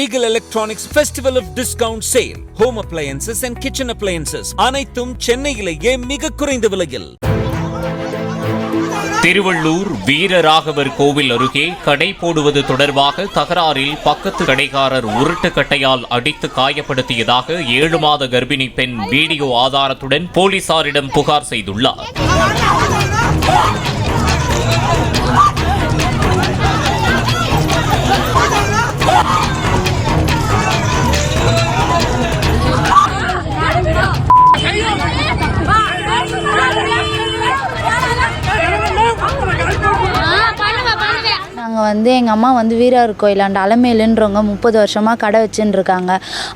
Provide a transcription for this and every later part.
Eagle Electronics Festival of Discount Sale. Home appliances and kitchen appliances. அனைத்தும் சென்னையிலேயே மிக குறைந்த விலையில். திருவள்ளூர் வீரராகவர் கோவில் அருகே கடை போடுவது தொடர்பாக தகராறில் பக்கத்து கடைக்காரர் உருட்டுக்கட்டையால் அடித்து காயப்படுத்தியதாக 7 மாத கர்ப்பிணி பெண் வீடியோ ஆதாரத்துடன் போலீசாரிடம் புகார் செய்துள்ளார். நாங்கள் எங்கள் அம்மா வீரர் கோயிலாண்ட அலமேலுன்றவங்க 30 வருஷமாக கடை வச்சுன்னு இருக்காங்க.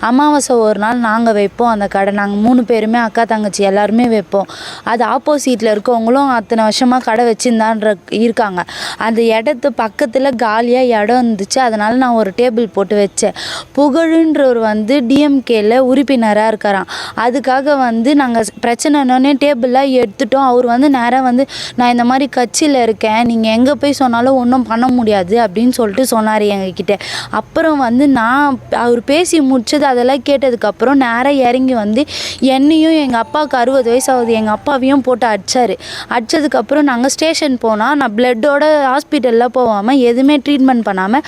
அமாவாசை ஒரு நாள் நாங்கள் வைப்போம் அந்த கடை. நாங்கள் 3 பேருமே அக்கா தங்கச்சி எல்லாருமே வைப்போம். அது ஆப்போசிட்டில் இருக்கவங்களும் அத்தனை வருஷமாக கடை வச்சுருந்தான்ற இருக்காங்க. அந்த இடத்து பக்கத்தில் காலியாக இடம் இருந்துச்சு. அதனால் நான் ஒரு டேபிள் போட்டு வச்சேன். புகழுன்றவர் டிஎம்கேல உறுப்பினராக இருக்கிறான். அதுக்காக நாங்கள் பிரச்சனைனோடனே டேபிளாக எடுத்துட்டோம். அவர் நேராக நான் இந்த மாதிரி கட்சியில் இருக்கேன், நீங்கள் எங்கே போய் சொன்னாலும் ஒன்றும் பண்ண முடியாது அப்படின்னு சொல்லிட்டு சொன்னார் எங்ககிட்ட. அப்புறம் நான் அவர் பேசி முடிச்சது அதெல்லாம் கேட்டதுக்கப்புறம் நேராக இறங்கி என்னையும் எங்கள் அப்பாவுக்கு 60 வயசு ஆகுது, எங்கள் அப்பாவையும் போட்டு அடித்தார். அடித்ததுக்கப்புறம் நாங்கள் ஸ்டேஷன் போனால் நான் பிளட்டோட ஹாஸ்பிட்டலில் போகாமல் எதுவுமே ட்ரீட்மெண்ட் பண்ணாமல்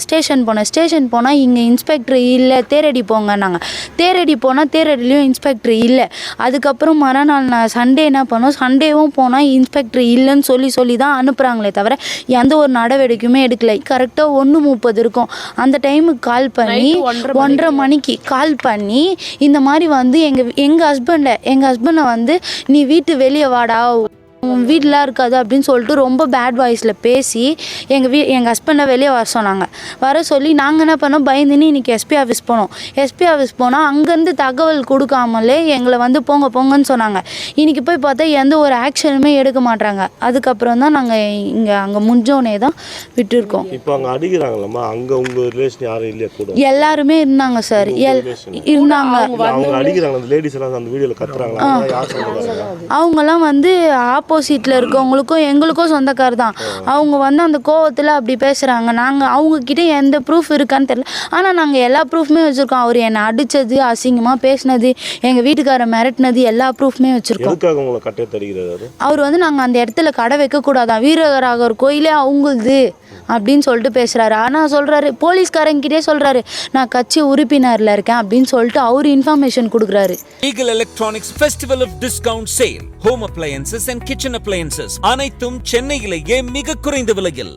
ஸ்டேஷன் போனேன். ஸ்டேஷன் போனால் இங்கே இன்ஸ்பெக்டர் இல்லை, தேரடி போங்க. நாங்கள் தேரடி போனால் தேரடிலையும் இன்ஸ்பெக்டர் இல்லை. அதுக்கப்புறம் மறுநாள் நான் சண்டே என்ன பண்ணோம், சண்டேவும் போனால் இன்ஸ்பெக்டர் இல்லைன்னு சொல்லி தான் அனுப்புகிறாங்களே தவிர எந்த ஒரு நடவடிக்கையுமே எடுக்கலை. கரெக்டாக 1:30 இருக்கும். அந்த டைமுக்கு கால் பண்ணி 1:30 மணிக்கு கால் பண்ணி இந்த மாதிரி எங்கள் ஹஸ்பண்டை நீ வீட்டு வெளியே வாடா, வீட்டிலாம் இருக்காது அப்படின்னு சொல்லிட்டு ரொம்ப பேட் வாய்ஸில் பேசி எங்கள் ஹஸ்பண்டை வெளியே வர சொன்னாங்க. வர சொல்லி நாங்கள் என்ன பண்ணோம், பயந்துன்னு இன்றைக்கி எஸ்பி ஆஃபீஸ் போனோம். எஸ்பி ஆஃபீஸ் போனால் அங்கேருந்து தகவல் கொடுக்காமலே எங்களை போங்கன்னு சொன்னாங்க. இன்றைக்கி போய் பார்த்தா எந்த ஒரு ஆக்ஷனுமே எடுக்க மாட்டாங்க. அதுக்கப்புறம் தான் நாங்கள் அங்கே முடிஞ்சோடனே தான் விட்டுருக்கோம். இப்போ அங்கே அடிக்கிறாங்களம்மா, அங்கே உங்கள் ரிலேஷன் யாரும் இல்லையா கூட? எல்லாருமே இருந்தாங்க சார், இருந்தாங்க. அவங்க அடிக்கிறாங்க, அந்த லேடிஸ் எல்லாம் அந்த வீடியோவில் கத்துறாங்களா? அவங்கெல்லாம் ஆப்போசிட்டில் இருக்கவங்களுக்கும் எங்களுக்கும் சொந்தக்கார் தான். அவங்க அந்த கோவத்தில் அப்படி பேசுகிறாங்க. நாங்கள் அவங்கக்கிட்ட எந்த ப்ரூஃப் இருக்கான்னு தெரியல. ஆனால் நாங்கள் எல்லா ப்ரூஃப்மே வச்சுருக்கோம். அவர் என்னை அடித்தது, அசிங்கமாக பேசினது, எங்கள் வீட்டுக்காரை மிரட்டினது எல்லா ப்ரூஃப்மே வச்சுருக்கோம். அவர் நாங்கள் அந்த இடத்துல கடை வைக்கக்கூடாதான், வீரராகவர் கோயிலே அவங்களுது அப்படின்னு சொல்லிட்டு பேசுகிறாரு. ஆனால் சொல்கிறாரு, போலீஸ்காரங்கிட்டே சொல்கிறாரு நான் கட்சி உறுப்பினரில் இருக்கேன் அப்படின்னு சொல்லிட்டு அவர் இன்ஃபர்மேஷன் கொடுக்குறாரு. Eagle Electronics Festival of Discount Sale. Home appliances and kitchen appliances. அனைத்தும் சென்னையிலேயே மிக குறைந்த விலையில்.